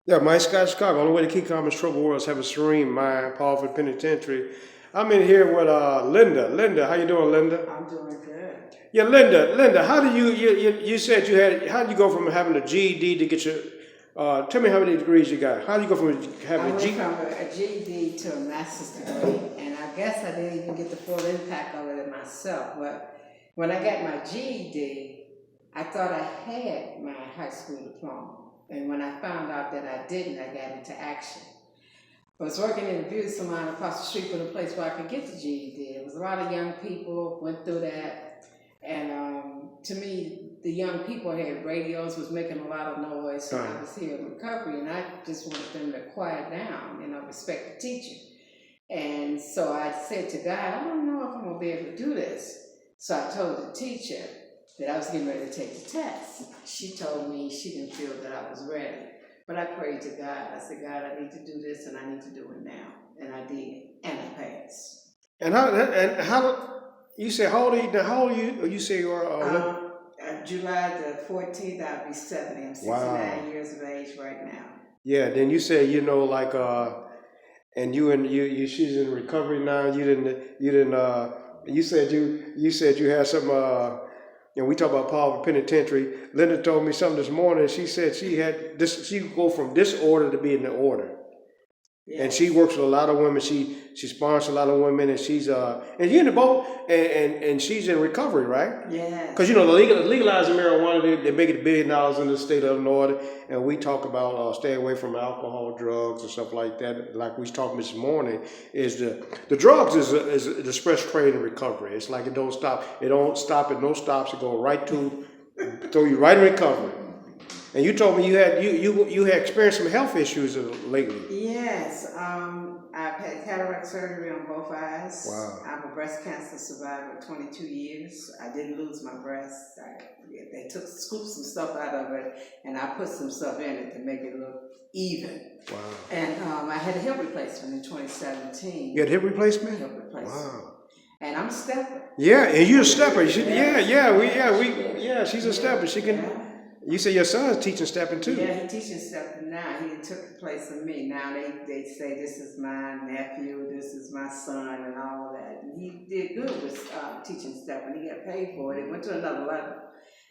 Yeah, Mike Scott Chicago. Only way to keep calm in troubled world is have a serene mind, powerful penitentiary. I'm in here with Linda. Linda, how you doing, Linda? I'm doing good. Yeah, Linda. How do you said you had? How did you go from having a GED to get your? Tell me how many degrees you got. How do you go from I having a went G? from a GED to a master's degree, and I guess I didn't even get the full impact of it myself. But when I got my GED, I thought I had my high school diploma. And when I found out that I didn't, I got into action. I was working in a beauty salon across the street from the place where I could get the GED. It was a lot of young people went through that, and to me, the young people had radios, was making a lot of noise, so I was here in recovery, and I just wanted them to quiet down, respect the teacher. And so I said to God, I don't know if I'm gonna be able to do this. So I told the teacher that I was getting ready to take the test. She told me she didn't feel that I was ready. But I prayed to God. I said, God, I need to do this and I need to do it now. And I did. And I passed. And how you say how old are you now? How old are you? You say you are July the 14th, I'll be 70. I'm 69 years of age right now. Yeah, then you said like and you she's in recovery now. You said you had some and we talk about power of penitentiary. Linda told me something this morning. She said she could go from disorder to being in order. Yes. And she works with a lot of women. She sponsors a lot of women, and she's and you in the boat, and she's in recovery, right? Yeah. Because legalizing marijuana, they make it $1 billion in the state of Illinois, and we talk about stay away from alcohol, drugs, and stuff like that. Like we was talking this morning, is the drugs is the express train in recovery. It's like it don't stop. It don't stop. It no stops. It go right to throw you right in recovery. And you told me you had experienced some health issues lately. Yes, I've had cataract surgery on both eyes. Wow. I'm a breast cancer survivor, 22 years. I didn't lose my breast. They scooped some stuff out of it, and I put some stuff in it to make it look even. Wow. And I had a hip replacement in 2017. You had hip replacement? Hip replacement. Wow. And I'm a stepper. Yeah, and you're a stepper. She's a stepper. She can. Yeah. You say your son's teaching stepping too. Yeah, he's teaching stepping now. He took the place of me. Now they say this is my nephew, this is my son, and all that. And he did good with teaching stepping. He got paid for it. It went to another level.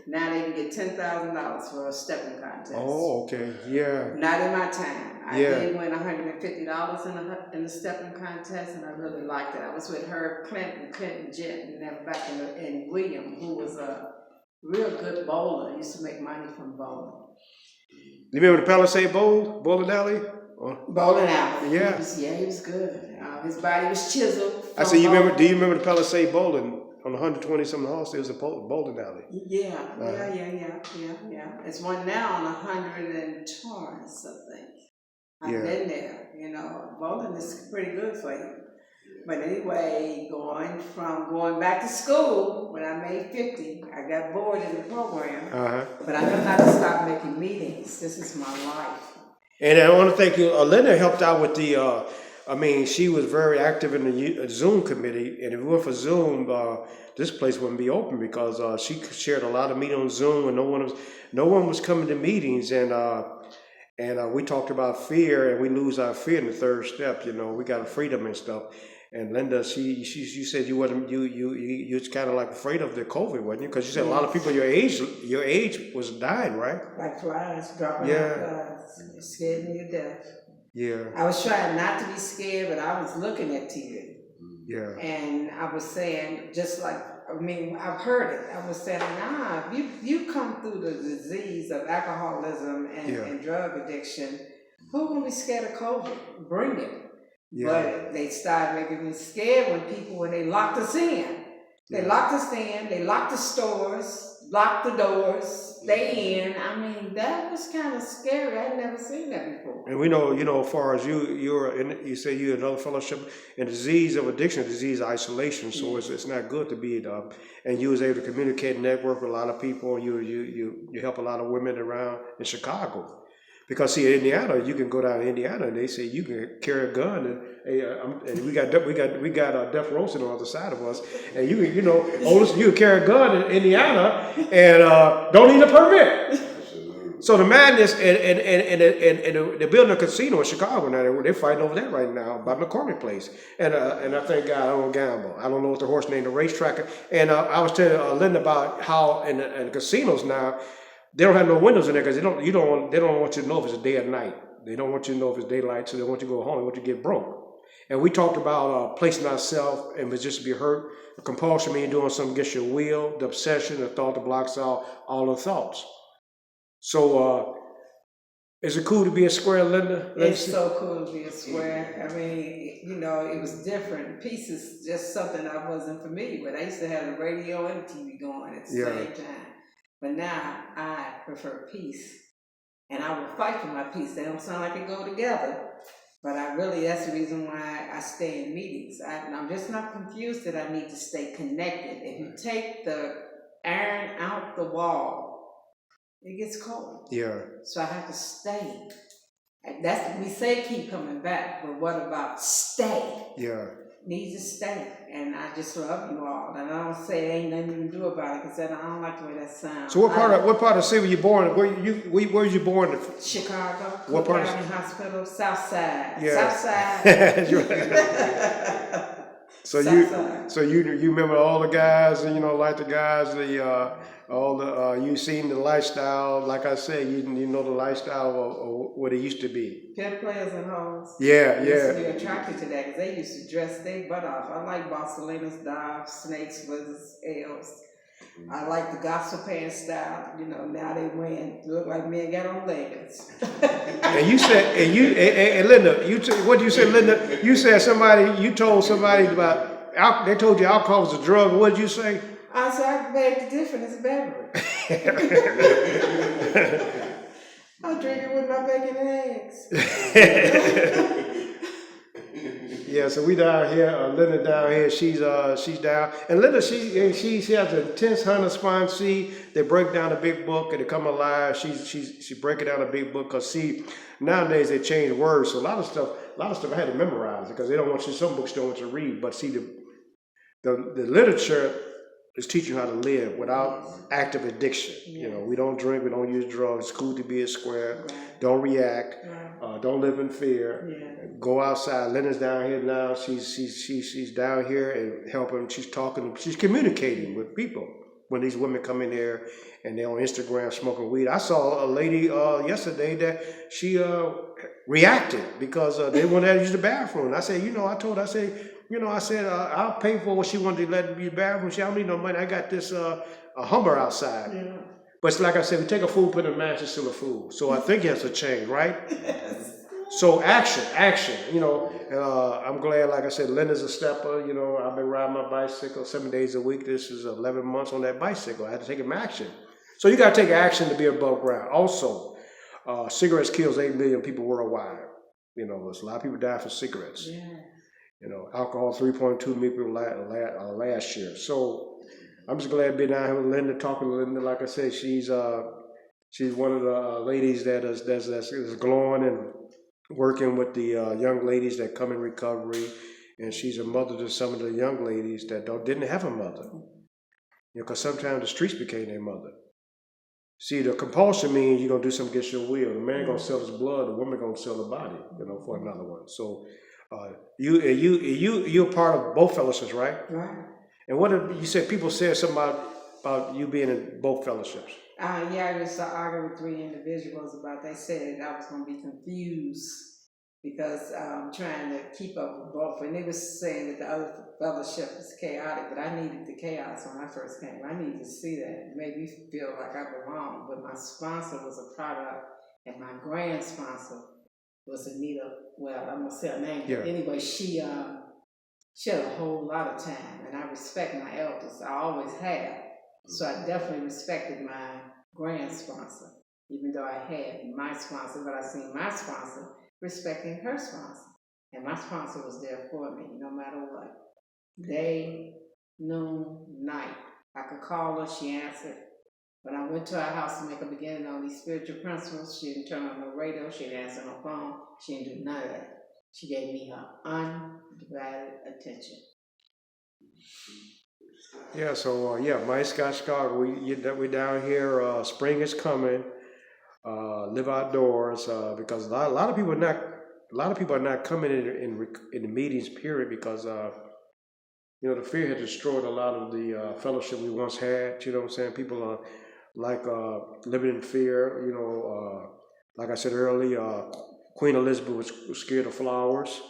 Now they can get $10,000 for a stepping contest. Oh, okay, yeah. Not in my time. I did win $150 in the stepping contest, and I really liked it. I was with Herb Clinton Jett, and then back in William, who was a real good bowler. Used to make money from bowling. You remember the Palisade Bowl, bowling alley? Bowling alley. Yeah. He was good. His body was chiseled. I said, do you remember the Palisade Bowling on 120 something horse? It was a bowling alley. Yeah. It's one now on 100 and Torrance, I think. I've been there. Bowling is pretty good for you. But anyway, going back to school, when I made 50, I got bored in the program. But I know how to stop making meetings. This is my life. And I want to thank you. Linda helped out with the, she was very active in the Zoom committee. And if it weren't for Zoom, this place wouldn't be open because she shared a lot of meetings on Zoom and no one was coming to meetings. And we talked about fear, and we lose our fear in the third step. We got freedom and stuff. And Linda, you said you wasn't you was kind of like afraid of the COVID, wasn't you? Because you said a lot of people your age was dying, right? Like flies dropping like flies, scared me to death. Yeah. I was trying not to be scared, but I was looking at TV. Yeah. And I was saying, I've heard it. I was saying, if you come through the disease of alcoholism and drug addiction, who gonna be scared of COVID? Bring it. Yeah. But they started making me scared when they locked us in. They locked us in, they locked the stores, locked the doors, stay in. That was kind of scary. I'd never seen that before. And we know, as far as you say you're another fellowship in disease of addiction, disease of isolation. So it's not good to be and you was able to communicate and network with a lot of people. You help a lot of women around in Chicago. Because see, in Indiana, you can go down to Indiana and they say you can carry a gun and we got death row sitting on the other side of us, and you can carry a gun in Indiana and don't need a permit. So the madness and they're building a casino in Chicago now. They're fighting over that right now by McCormick Place. And I thank God I don't gamble. I don't know what the horse named the racetrack. And I was telling Linda about how in the casinos now they don't have no windows in there because they don't want you to know if it's day or night. They don't want you to know if it's daylight, so they want you to go home. They want you to get broke. And we talked about placing ourselves and just to be hurt. The compulsion means doing something against your will, the obsession, the thought that blocks out all the thoughts. So, is it cool to be a square, Linda? It's so cool to be a square. I mean, you know, it was different. Peace is just something I wasn't familiar with. I used to have the radio and TV going at the same time. But now I prefer peace. And I will fight for my peace. They don't sound like they go together. But that's the reason why I stay in meetings. I'm just not confused that I need to stay connected. If you take the iron out the wall, it gets cold. Yeah. So I have to stay. We say keep coming back, but what about stay? Yeah. Need to stay. And I just love you all. And I don't say ain't nothing you can do about it because I don't like the way that sounds. So what part of the city were you born? Where were you born? Chicago. What part? County Hospital, South Side. Yeah. South Side. So you remember all the guys, and like the guys, you seen the lifestyle. Like I said, you know the lifestyle of what it used to be. Pimp players and hoes. Yeah. Used to be attracted to that because they used to dress their butt off. I like Bossalinas, Dobbs, Snakes, Wizards, L's. I like the gospel pants style. Now they look like men got on leggings. And you said, and Linda, what did you say, Linda? You said you told somebody about, they told you alcohol was a drug. What did you say? I said, I beg to differ, it's a beverage. I drink it with my bacon and eggs. Yeah, so we down here, Linda down here, she's down. And Linda, she has a intense hunter sponsee. They break down a big book and they come alive. She breaking down a big book because nowadays they change words. So a lot of stuff I had to memorize because they don't want you, some books don't want you to read. But see, the literature is teaching you how to live without active addiction. Yes. We don't drink, we don't use drugs. It's cool to be a square. Right. Don't react. Right. Don't live in fear. Yeah. Go outside. Linda's down here now. She's down here and helping. She's talking. She's communicating with people when these women come in there and they're on Instagram smoking weed. I saw a lady yesterday that she reacted because they wanted her to use the bathroom. And I said, I said, I'll pay for what she wanted to let me use the bathroom. She don't need no money. I got this a Hummer outside. Yeah. But it's like I said, we take a food, put in a match, it's still a food. So I think it has to change, right? Yes. So action. I'm glad, like I said, Linda's a stepper. I've been riding my bicycle 7 days a week. This is 11 months on that bicycle. I had to take action. So you got to take action to be above ground. Also, cigarettes kills 8 million people worldwide. There's a lot of people die from cigarettes. Yeah. Alcohol, 3.2 million people last year. So I'm just glad to be down here with Linda, talking to Linda. Like I said, she's one of the ladies that's glowing and working with the young ladies that come in recovery, and she's a mother to some of the young ladies that didn't have a mother. Because sometimes the streets became their mother. See, the compulsion means you're gonna do something against your will. The man gonna sell his blood, the woman gonna sell the body, for another one. So you're part of both fellowships, right? Right. And what you said? People said something about you being in both fellowships. I used to argue with 3 individuals about. They said I was going to be confused because I'm trying to keep up with both, and they were saying that the other fellowship is chaotic. But I needed the chaos when I first came. I needed to see that. It made me feel like I belonged. But my sponsor was a product, and my grand sponsor was Anita. Well, I'm gonna say her name. Yeah. But anyway, she had a whole lot of time, and I respect my elders. I always have. So I definitely respected my grand sponsor, even though I had my sponsor, but I seen my sponsor respecting her sponsor. And my sponsor was there for me, no matter what. Day, noon, night. I could call her, she answered. When I went to her house to make a beginning on these spiritual principles, she didn't turn on the radio, she didn't answer no phone, she didn't do none of that. She gave me her undivided attention. Yeah, so My Scott Chicago, we down here. Spring is coming. live outdoors, because a lot of people are not, coming in the meetings, period, because the fear has destroyed a lot of the fellowship we once had. You know what I'm saying? People are like living in fear. Like I said earlier, Queen Elizabeth was scared of flowers.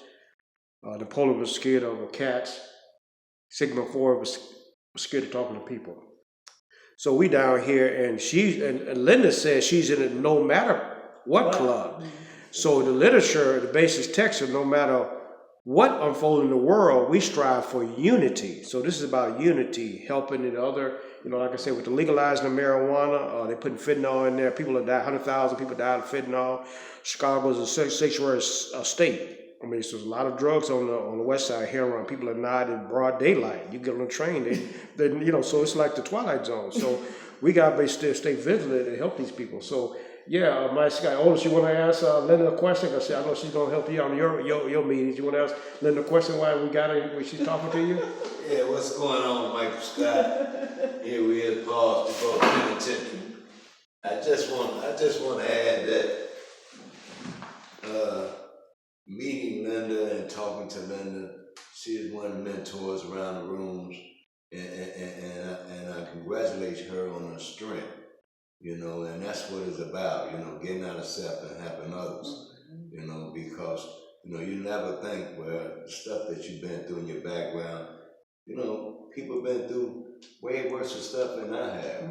Napoleon was scared of cats. Sigmund Freud was scared of talking to people. So we down here, and and Linda says she's in it no matter what club. So the literature, the basic text, is no matter what unfolds in the world, we strive for unity. So this is about unity, helping the other. Like I said, with the legalizing of marijuana, they putting fentanyl in there. People have died, 100,000 people died of fentanyl. Chicago is a sanctuary state. I mean, so there's a lot of drugs on the west side, heroin. People are not in broad daylight. You get on a train, so it's like the Twilight Zone. So we got to stay vigilant and help these people. So yeah, my Scott, Otis, you want to ask Linda a question? I know she's going to help you on your meetings. You want to ask Linda a question while we got her, when she's talking to you? Yeah, what's going on, Michael Scott? Here we is, pause before penitentiary. I just want to add that meeting Linda and talking to Linda, she is one of the mentors around the rooms, and I congratulate her on her strength, and that's what it's about, getting out of self and helping others, because, you never think, well, the stuff that you've been through in your background, people have been through way worse stuff than I have,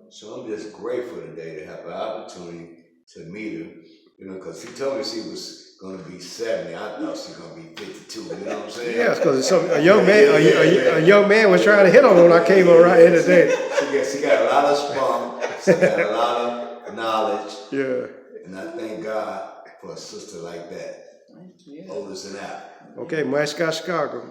so I'm just grateful today to have the opportunity to meet her, because she told me she was going to be 70. I thought she was going to be 52. You know what I'm saying? Yes, because a young man was trying to hit on her when I came on right here today. She got a lot of spunk. She got a lot of knowledge. Yeah. And I thank God for a sister like that. Thank you. Otis and out. Okay, Mascot Chicago.